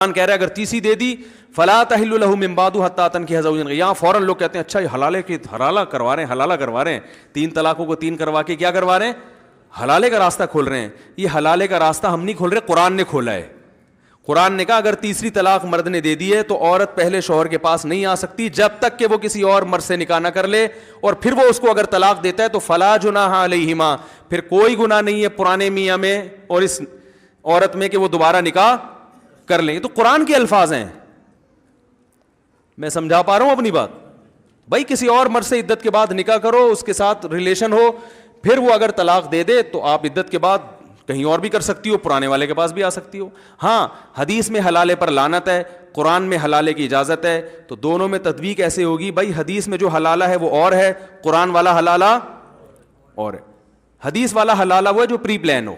کہہ رہا ہے اگر تیسری دے دی فلا تحل له من بعد حتى تنكح زوجا غيره. یہاں فوراً لوگ کہتے ہیں اچھا یہ حلالے کی حلالہ کروا رہے ہیں, 3 طلاقوں کو 3 کروا کے کیا کروا رہے ہیں, حلالے کا راستہ کھول رہے ہیں. یہ حلالے کا راستہ ہم نہیں کھول رہے, قرآن نے کھولا ہے. قرآن نے کہا اگر تیسری طلاق مرد نے دے دی ہے تو عورت پہلے شوہر کے پاس نہیں آ سکتی جب تک کہ وہ کسی اور مرد سے نکاح نہ کر لے, اور پھر وہ اس کو اگر طلاق دیتا ہے تو فلا جناح علیہما, پھر کوئی گناہ نہیں ہے پرانے میاں میں اور اس عورت میں کہ وہ دوبارہ نکاح کر لیں. تو قرآن کے الفاظ ہیں, میں سمجھا پا رہا ہوں اپنی بات. بھائی کسی اور مرد سے عدت کے بعد نکاح کرو, اس کے ساتھ ریلیشن ہو, پھر وہ اگر طلاق دے دے تو آپ عدت کے بعد کہیں اور بھی کر سکتی ہو, پرانے والے کے پاس بھی آ سکتی ہو. ہاں حدیث میں حلالے پر لعنت ہے, قرآن میں حلالے کی اجازت ہے, تو دونوں میں تطبیق ایسے ہوگی بھائی حدیث میں جو حلالہ ہے وہ اور ہے, قرآن والا حلالہ اور ہے. حدیث والا حلالہ وہ ہے جو پری پلان ہو,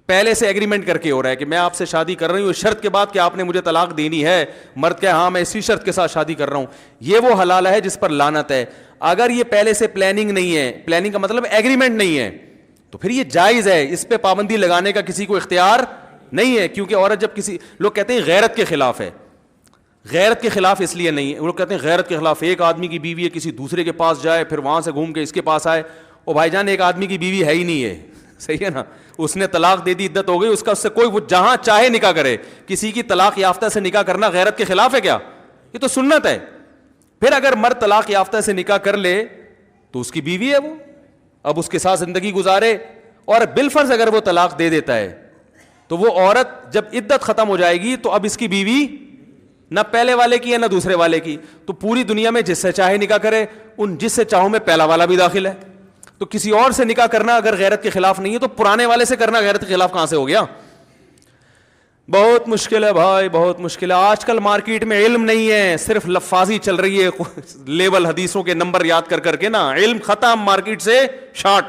پہلے سے ایگریمنٹ کر کے ہو رہا ہے کہ میں آپ سے شادی کر رہی ہوں شرط کے بعد کہ آپ نے مجھے طلاق دینی ہے, مرد کہ ہاں میں اسی شرط کے ساتھ شادی کر رہا ہوں, یہ وہ حلالہ ہے جس پر لعنت ہے. اگر یہ پہلے سے پلاننگ نہیں ہے, پلاننگ کا مطلب ایگریمنٹ نہیں ہے, تو پھر یہ جائز ہے, اس پہ پابندی لگانے کا کسی کو اختیار نہیں ہے. کیونکہ عورت جب کسی, لوگ کہتے ہیں غیرت کے خلاف ہے, غیرت کے خلاف اس لیے نہیں ہے, وہ لوگ کہتے ہیں غیرت کے خلاف ایک آدمی کی بیوی ہے کسی دوسرے کے پاس جائے پھر وہاں سے گھوم کے اس کے پاس آئے. او بھائی جان ایک آدمی کی بیوی ہے ہی نہیں ہے, صحیح ہے نا, اس نے طلاق دے دی عدت ہو گئی, اس کا اس سے کوئی, وہ جہاں چاہے نکاح کرے. کسی کی طلاق یافتہ سے نکاح کرنا غیرت کے خلاف ہے کیا؟ یہ تو سنت ہے. پھر اگر مرد طلاق یافتہ سے نکاح کر لے تو اس کی بیوی ہے, وہ اب اس کے ساتھ زندگی گزارے, اور بالفرض اگر وہ طلاق دے دیتا ہے تو وہ عورت جب عدت ختم ہو جائے گی تو اب اس کی بیوی نہ پہلے والے کی ہے نہ دوسرے والے کی, تو پوری دنیا میں جس سے چاہے نکاح کرے, ان جس سے چاہوں میں پہلا والا بھی داخل ہے. تو کسی اور سے نکاح کرنا اگر غیرت کے خلاف نہیں ہے تو پرانے والے سے کرنا غیرت کے خلاف کہاں سے ہو گیا؟ بہت مشکل ہے بھائی, بہت مشکل ہے. آج کل مارکیٹ میں علم نہیں ہے, صرف لفاظی چل رہی ہے, لیبل حدیثوں کے نمبر یاد کر کے نا, علم ختم, مارکیٹ سے شارٹ.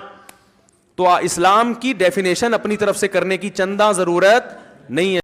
تو اسلام کی ڈیفینیشن اپنی طرف سے کرنے کی چندہ ضرورت نہیں ہے.